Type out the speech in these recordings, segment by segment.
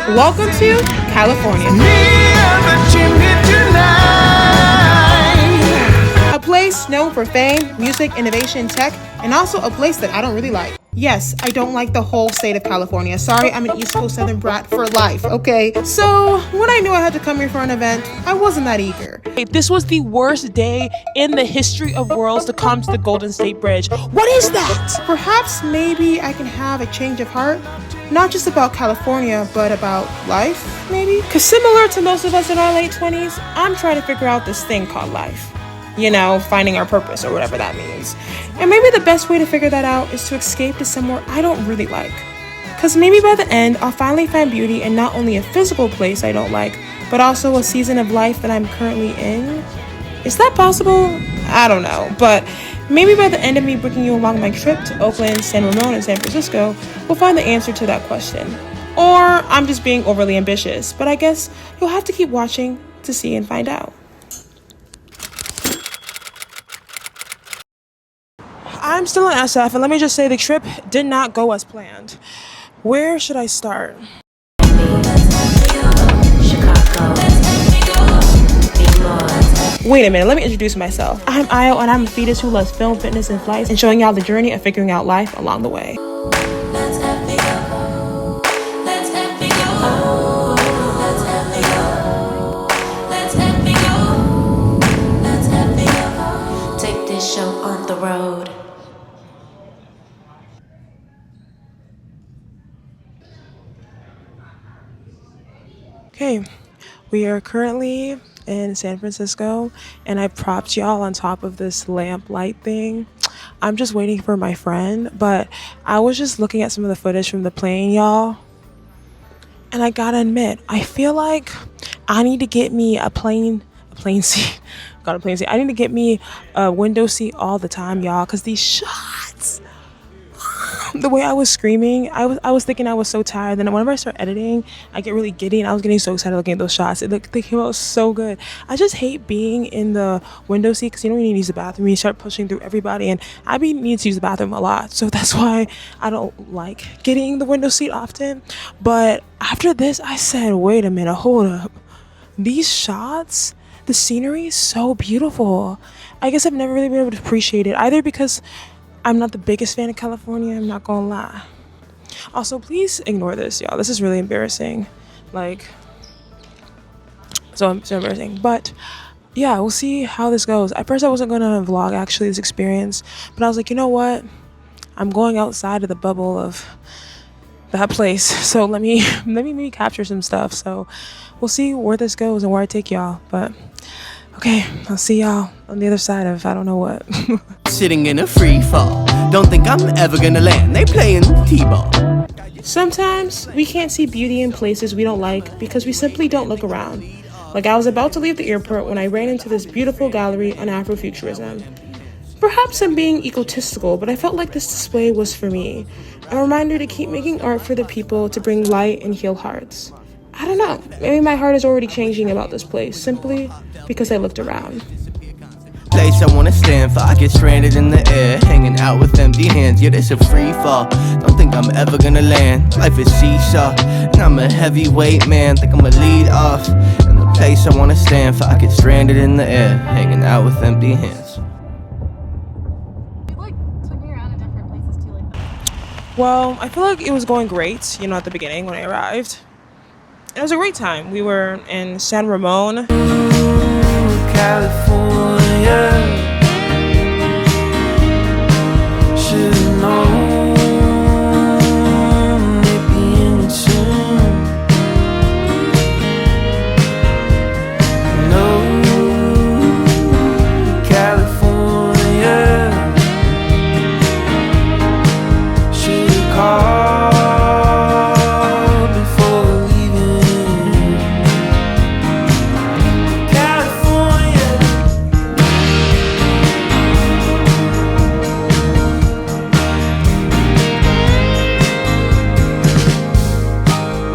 Welcome to California. A place known for fame, music, innovation, tech, and also a place that I don't really like. Yes, I don't like the whole state of California. Sorry, I'm an East Coast Southern brat for life, okay? So, when I knew I had to come here for an event, I wasn't that eager. This was the worst day in the history of worlds to come to the Golden State Bridge. What is that? Perhaps maybe I can have a change of heart. Not just about California, but about life, maybe? Because similar to most of us in our late 20s, I'm trying to figure out this thing called life. You know, finding our purpose or whatever that means. And maybe the best way to figure that out is to escape to somewhere I don't really like. Because maybe by the end, I'll finally find beauty in not only a physical place I don't like, but also a season of life that I'm currently in. Is that possible? I don't know. But maybe by the end of me bringing you along my trip to Oakland, San Ramon, and San Francisco, we'll find the answer to that question. Or I'm just being overly ambitious. But I guess you'll have to keep watching to see and find out. I'm still in SF, and let me just say the trip did not go as planned. Where should I start? Wait a minute, let me introduce myself. I'm Io, and I'm a fetus who loves film, fitness, and flights, and showing y'all the journey of figuring out life along the way. Take this show on the road. Okay, we are currently in San Francisco, and I propped y'all on top of this lamp light thing. I'm just waiting for my friend, but I was just looking at some of the footage from the plane, y'all, and I gotta admit, I feel like I need to get me a plane seat. Got a plane seat. I need to get me a window seat all the time, y'all, because these shots, the way I was screaming, I was thinking I was so tired. Then whenever I start editing, I get really giddy, and I was getting so excited looking at those shots. They came out so good. I just hate being in the window seat because you don't need to use the bathroom. You start pushing through everybody, and I need to use the bathroom a lot. So that's why I don't like getting the window seat often. But after this, I said, wait a minute, hold up. These shots, the scenery is so beautiful. I guess I've never really been able to appreciate it, either because I'm not the biggest fan of California, I'm not gonna lie. Also, please ignore this, y'all. This is really embarrassing. So embarrassing. But yeah, we'll see how this goes. At first, I wasn't gonna vlog actually this experience, but I was like, you know what? I'm going outside of the bubble of that place. So let me maybe capture some stuff. So we'll see where this goes and where I take y'all. But okay, I'll see y'all on the other side of I don't know what. Sitting in a free fall. Don't think I'm ever gonna land. They playing T-ball. Sometimes we can't see beauty in places we don't like because we simply don't look around. Like I was about to leave the airport when I ran into this beautiful gallery on Afrofuturism. Perhaps I'm being egotistical, but I felt like this display was for me. A reminder to keep making art for the people to bring light and heal hearts. I don't know, maybe my heart is already changing about this place simply because I looked around. Place I wanna stand for, I get stranded in the air, hanging out with empty hands, yeah, this a free fall. Don't think I'm ever gonna land, life is seesaw, and I'm a heavyweight man, think I'ma lead off. And the place I wanna stand for, I get stranded in the air, hanging out with empty hands. You took me around to different places too, like that. Well, I feel like it was going great, at the beginning when I arrived. It was a great time. We were in San Ramon. California, should've known it'd be in soon. No, California, should've called before leaving. California.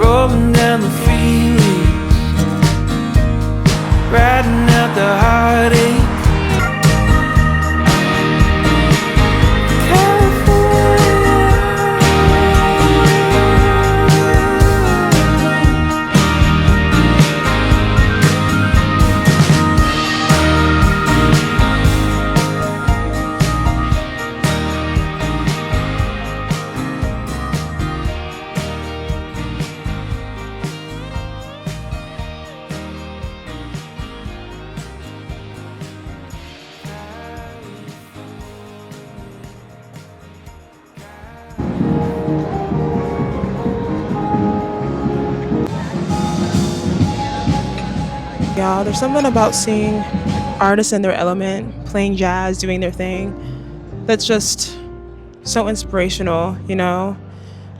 Rolling down the freeways, riding out the heartache. California. y'all. There's something about seeing artists in their element, playing jazz, doing their thing, that's just so inspirational, you know?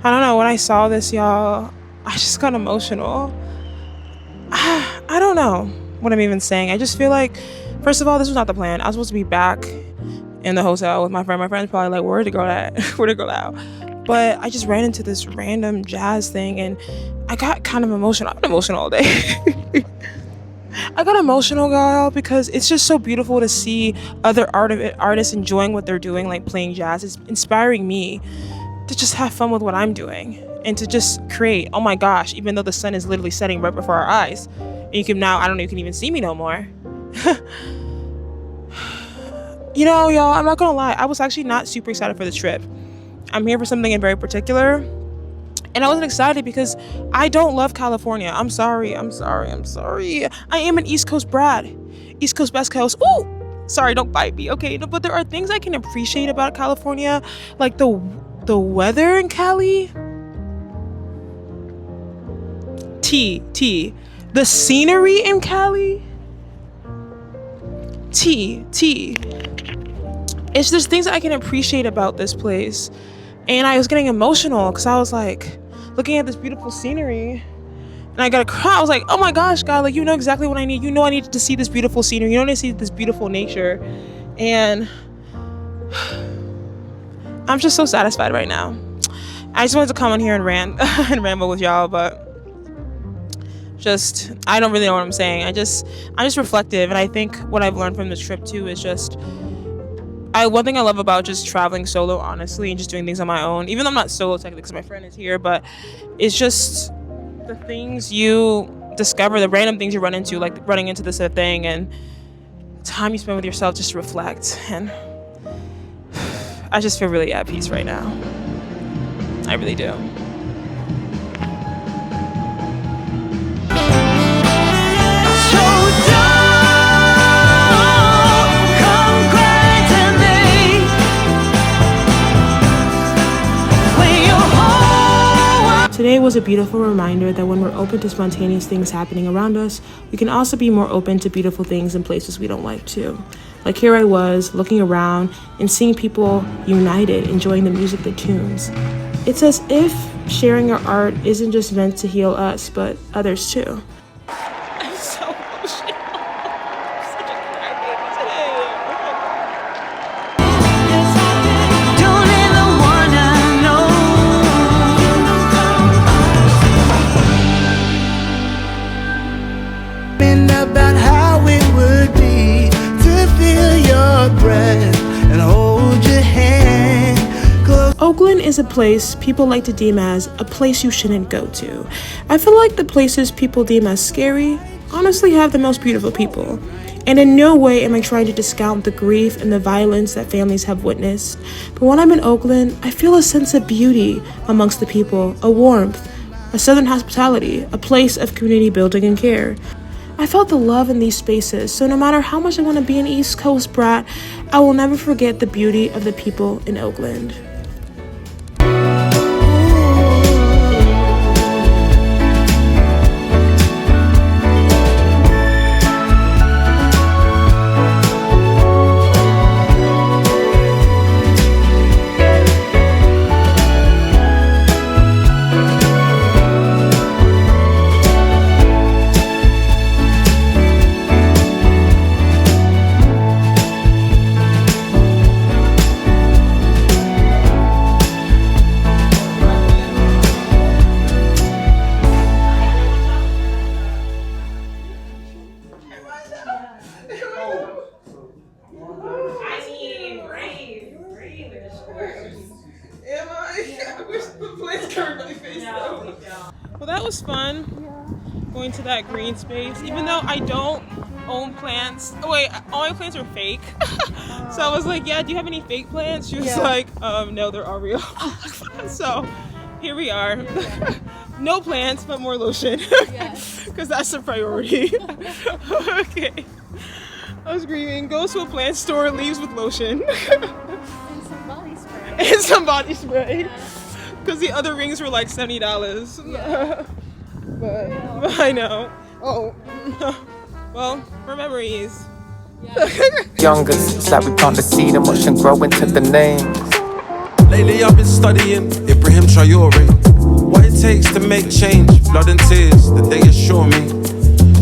I don't know, when I saw this, y'all, I just got emotional. I don't know what I'm even saying. I just feel like, first of all, this was not the plan. I was supposed to be back in the hotel with my friend. My friend's probably like, where'd the girl at? Where'd the girl out? But I just ran into this random jazz thing and I got kind of emotional. I've been emotional all day. I got emotional, y'all, because it's just so beautiful to see other artists enjoying what they're doing, like playing jazz. It's inspiring me to just have fun with what I'm doing and to just create. Oh my gosh, even though the sun is literally setting right before our eyes. And you can now, I don't know, you can even see me no more. You know, y'all, I'm not gonna lie. I was actually not super excited for the trip. I'm here for something in very particular. And I wasn't excited because I don't love California. I'm sorry. I am an East Coast brat. East Coast, West Coast. Ooh! Sorry, don't bite me, okay? No, but there are things I can appreciate about California. Like the weather in Cali. The scenery in Cali. It's just things that I can appreciate about this place. And I was getting emotional because I was like looking at this beautiful scenery and I got to cry. I was like, oh my gosh, God, like, you know exactly what I need. You know, I need to see this beautiful scenery. You know, I need to see this beautiful nature. And I'm just so satisfied right now. I just wanted to come on here and rant and ramble with y'all, but just, I don't really know what I'm saying. I'm just reflective. And I think what I've learned from this trip too is just, one thing I love about just traveling solo, honestly, and just doing things on my own, even though I'm not solo technically because my friend is here, but it's just the things you discover, the random things you run into, like running into this thing, and time you spend with yourself just to reflect. And I just feel really at peace right now. I really do. Today was a beautiful reminder that when we're open to spontaneous things happening around us, we can also be more open to beautiful things in places we don't like too. Like here I was, looking around and seeing people united, enjoying the music that tunes. It's as if sharing our art isn't just meant to heal us, but others too. I'm so emotional. I'm such a crybaby today. About how it would be to feel your breath and hold your hand close. Oakland is a place people like to deem as a place you shouldn't go to. I feel like the places people deem as scary honestly have the most beautiful people. And in no way am I trying to discount the grief and the violence that families have witnessed. But when I'm in Oakland, I feel a sense of beauty amongst the people, a warmth, a southern hospitality, a place of community building and care. I felt the love in these spaces, so no matter how much I want to be an East Coast brat, I will never forget the beauty of the people in Oakland. Well, that was fun, going to that green space, even though I don't own plants. Oh wait, all my plants are fake. So I was like, yeah, do you have any fake plants? She was like, no, they're all real. So here we are. No plants, but more lotion. Because that's the priority. Okay. I was screaming, goes to a plant store, leaves with lotion. And some body spray. And some body spray. Because the other rings were like $70. Yeah. But I know. Oh. Well, for memories. Youngest, it's like we plant the seed and watch them grow into the name. Lately I've been studying Ibrahim Traore. What it takes to make change, blood and tears, that they assure me.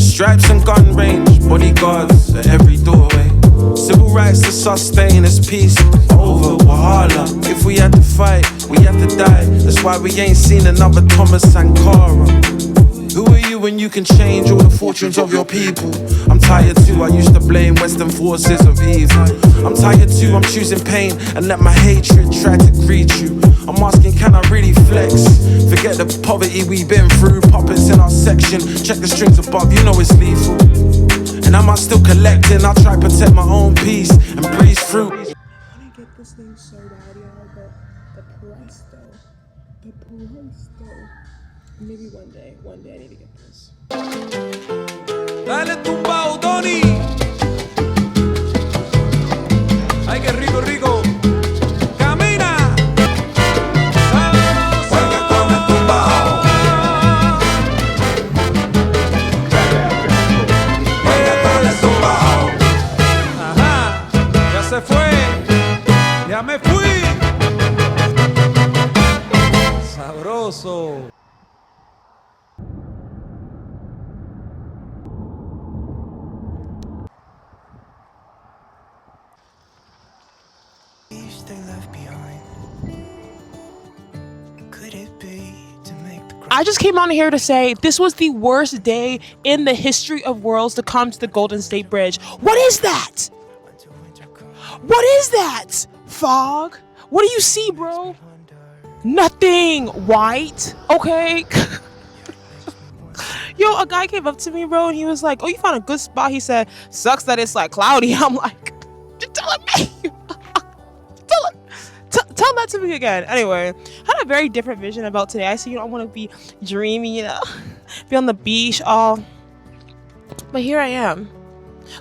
Stripes and gun range, bodyguards at every doorway. Civil rights to sustain as peace over Wahala. If we had to fight, we had to die. That's why we ain't seen another Thomas Sankara. Who are you when you can change all the fortunes of your people? I'm tired too, I used to blame Western forces of evil. I'm tired too, I'm choosing pain and let my hatred try to greet you. I'm asking, can I really flex? Forget the poverty we've been through. Puppets in our section, check the strings above, you know it's lethal. And am I still collecting? I'll try protect my own peace and breeze through. I want to get this thing so bad, y'all, but the price though. Maybe one day I need to get this. Dale tumbao, Tony. Ay, qué rico, rico. Camina. Juega con el tumbao. Juega con el tumbao. Ajá, ya se fue. Ya me fui. Sabroso. I just came on here to say this was the worst day in the history of worlds to come to the Golden State Bridge. What is that? What is that? Fog? What do you see, bro? Nothing. White. Okay. Yo, a guy came up to me, bro, and he was like, oh, you found a good spot. He said, sucks that it's like cloudy. I'm like, you're telling me? Tell that to me again. Anyway, I had a very different vision about today. I said, I want to be dreamy, be on the beach, all. But here I am,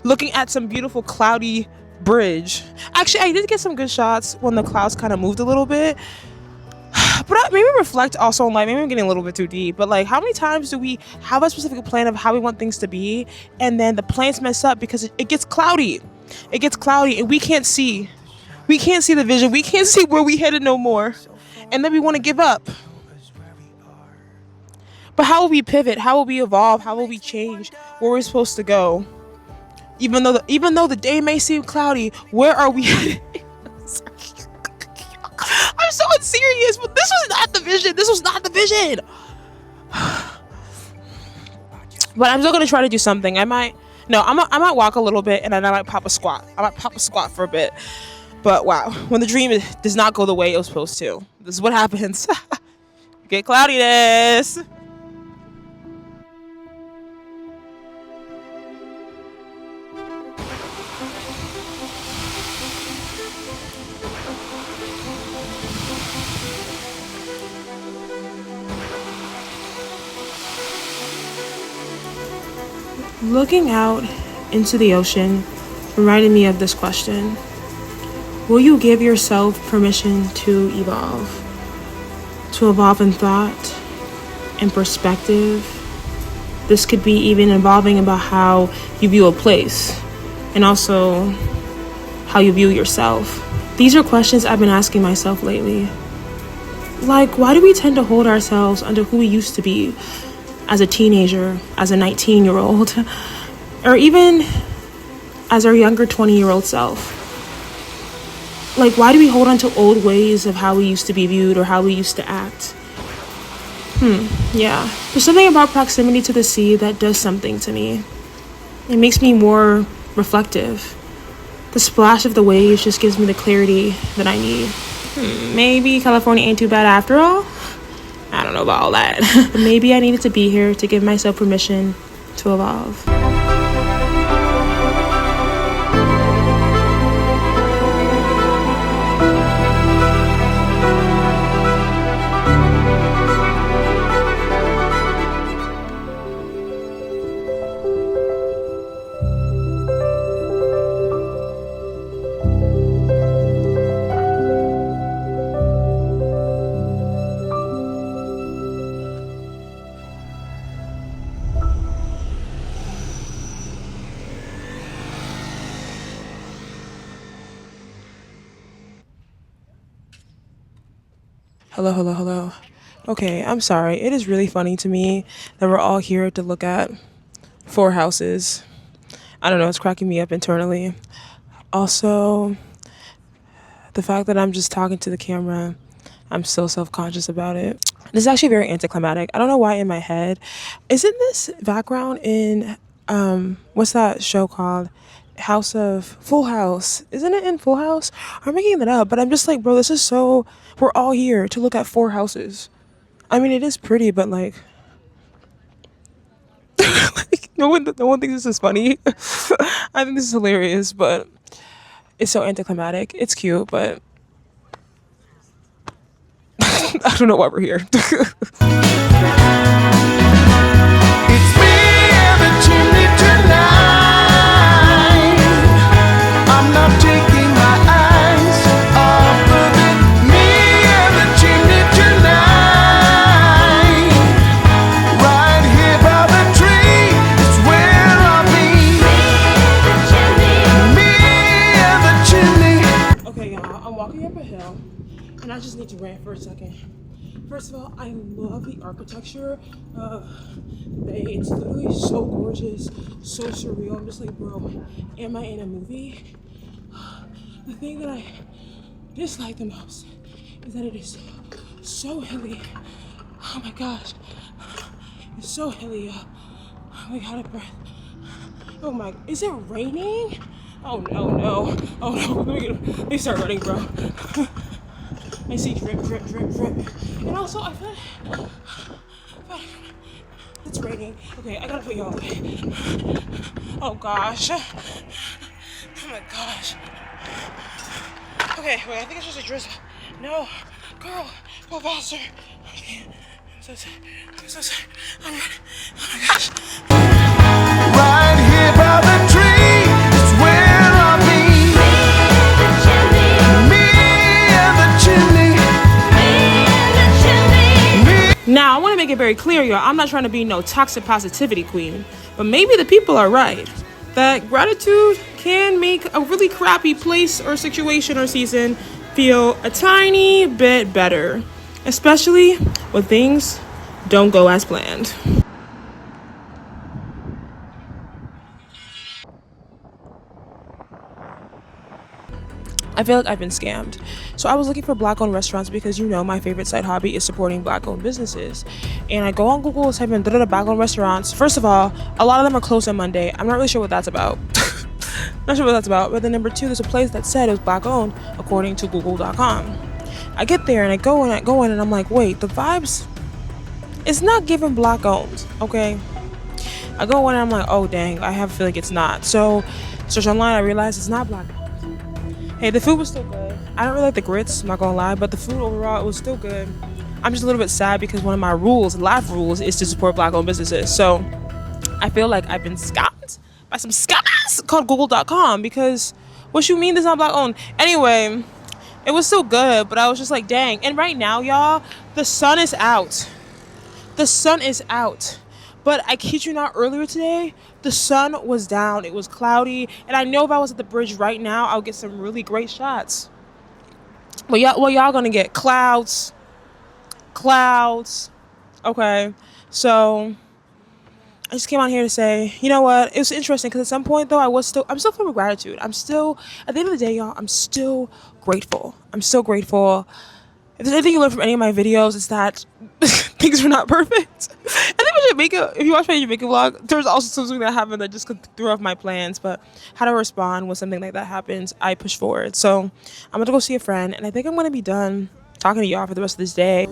looking at some beautiful cloudy bridge. Actually, I did get some good shots when the clouds kind of moved a little bit. But I maybe reflect also on life. Maybe I'm getting a little bit too deep. But like, how many times do we have a specific plan of how we want things to be, and then the plans mess up because it gets cloudy. It gets cloudy, and we can't see. We can't see the vision. We can't see where we headed no more. And then we want to give up. But how will we pivot? How will we evolve? How will we change where we're supposed to go? Even though the day may seem cloudy, where are we headed? I'm so unserious, but this was not the vision. This was not the vision. But I'm still gonna try to do something. I might walk a little bit, and then I might pop a squat. I might pop a squat for a bit. But wow, when the dream does not go the way it was supposed to, this is what happens. You get cloudiness. Looking out into the ocean reminded me of this question. Will you give yourself permission to evolve? To evolve in thought and perspective? This could be even evolving about how you view a place and also how you view yourself. These are questions I've been asking myself lately. Like, why do we tend to hold ourselves under who we used to be as a teenager, as a 19-year-old, or even as our younger 20-year-old self? Like, why do we hold on to old ways of how we used to be viewed or how we used to act? Yeah. There's something about proximity to the sea that does something to me. It makes me more reflective. The splash of the waves just gives me the clarity that I need. Maybe California ain't too bad after all. I don't know about all that. But maybe I needed to be here to give myself permission to evolve. Hello, hello, hello. Okay, I'm sorry. It is really funny to me that we're all here to look at four houses. I don't know, it's cracking me up internally. Also, the fact that I'm just talking to the camera, I'm so self-conscious about it. This is actually very anticlimactic. I don't know why in my head. Isn't this background in what's that show called? House of Full House. Isn't it in Full House? I'm making that up, but I'm just like, bro, this is so we're all here to look at four houses. I mean, it is pretty, but like, like no one thinks this is funny. I think this is hilarious, but it's so anticlimactic. It's cute, but I don't know why we're here. It's me and the chimney tonight. I'm not taking my eyes off of it. Me and the chimney tonight. Right here by the tree is where I'll be. Me and the chimney. Okay, y'all, I'm walking up a hill, and I just need to rant for a second. First of all, I love the architecture of the Bay. It's literally so gorgeous, so surreal. I'm just like, bro, am I in a movie? The thing that I dislike the most is that it is so hilly. Oh my gosh. It's so hilly, y'all. Oh my god, out of breath. Oh my, is it raining? Oh no. Oh no, let me start running, bro. I see drip. And also, I feel like it's raining. Okay, I gotta put y'all away. Oh gosh. Oh my gosh. Okay, wait, I think it's just a drizzle. No, girl, go faster. I'm so sorry. I'm running. Oh my gosh. Right here by the tree is where I'll be. Me and the chimney. Now, I want to make it very clear, y'all, I'm not trying to be no toxic positivity queen, but maybe the people are right. That gratitude can make a really crappy place or situation or season feel a tiny bit better, especially when things don't go as planned. I feel like I've been scammed. So I was looking for black-owned restaurants because, you know, my favorite side hobby is supporting black-owned businesses. And I go on Google, type in black-owned restaurants. First of all, a lot of them are closed on Monday. I'm not really sure what that's about. Not sure what that's about. But then number two, there's a place that said it was black-owned according to Google.com. I get there and I go in and I'm like, wait, the vibes, it's not giving black-owned, okay? I go in and I'm like, oh dang, I have a feeling it's not. So search online, I realized it's not black-owned. Hey, the food was still good. I don't really like the grits, I'm not gonna lie, but the food overall, it was still good. I'm just a little bit sad because one of my life rules, is to support black-owned businesses. So I feel like I've been scammed by some scammers called Google.com because what you mean this not black-owned? Anyway, it was still good, but I was just like, dang. And right now, y'all, the sun is out. The sun is out. But I kid you not, earlier today, the sun was down. It was cloudy. And I know if I was at the bridge right now, I'll get some really great shots. But y'all gonna get clouds. Okay. So I just came on here to say, you know what? It was interesting because at some point though, I'm still filled with gratitude. I'm still, at the end of the day, y'all, I'm still grateful. I'm still grateful. If there's anything you learn from any of my videos, it's that things are not perfect. I think if you watch my Jamaica vlog, there's also something that happened that just threw off my plans. But how to respond when something like that happens, I push forward. So I'm gonna go see a friend, and I think I'm gonna be done talking to y'all for the rest of this day.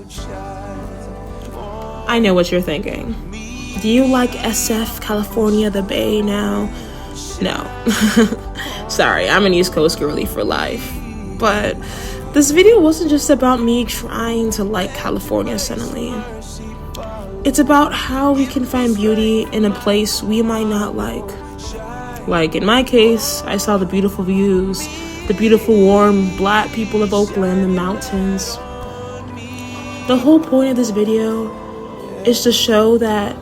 I know what you're thinking. Do you like SF, California, the Bay now? No. Sorry, I'm an East Coast girly for life. But this video wasn't just about me trying to like California suddenly. It's about how we can find beauty in a place we might not like. Like in my case, I saw the beautiful views, the beautiful warm black people of Oakland, the mountains. The whole point of this video is to show that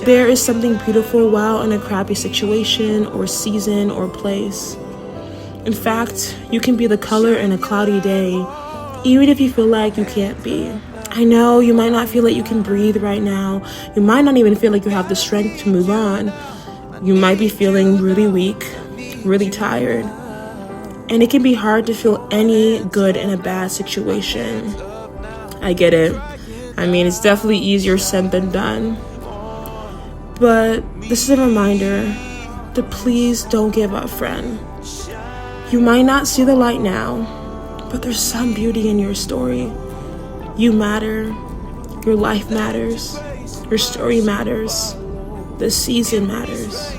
there is something beautiful while in a crappy situation or season or place. In fact, you can be the color in a cloudy day even if you feel like you can't be. I know you might not feel like you can breathe right now. You might not even feel like you have the strength to move on. You might be feeling really weak, really tired. And it can be hard to feel any good in a bad situation. I get it. I mean, it's definitely easier said than done. But this is a reminder to please don't give up, friend. You might not see the light now, but there's some beauty in your story. You matter. Your life matters. Your story matters. The season matters.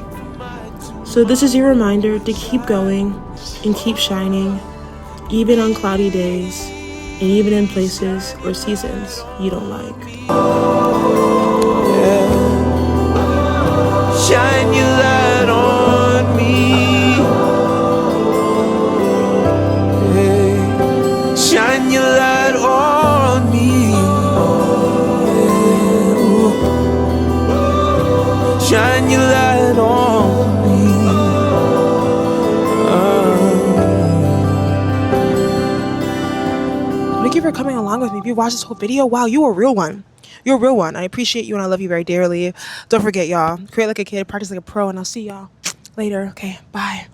So this is your reminder to keep going and keep shining, even on cloudy days and even in places or seasons you don't like. Yeah. Shine your light on me. Hey. Shine your light on me. Yeah. Shine your light on me. Thank you for coming along with me. If you watched this whole video, wow, you a real one. You're a real one. I appreciate you and I love you very dearly. Don't forget, y'all, create like a kid, practice like a pro, and I'll see y'all later. Okay, bye.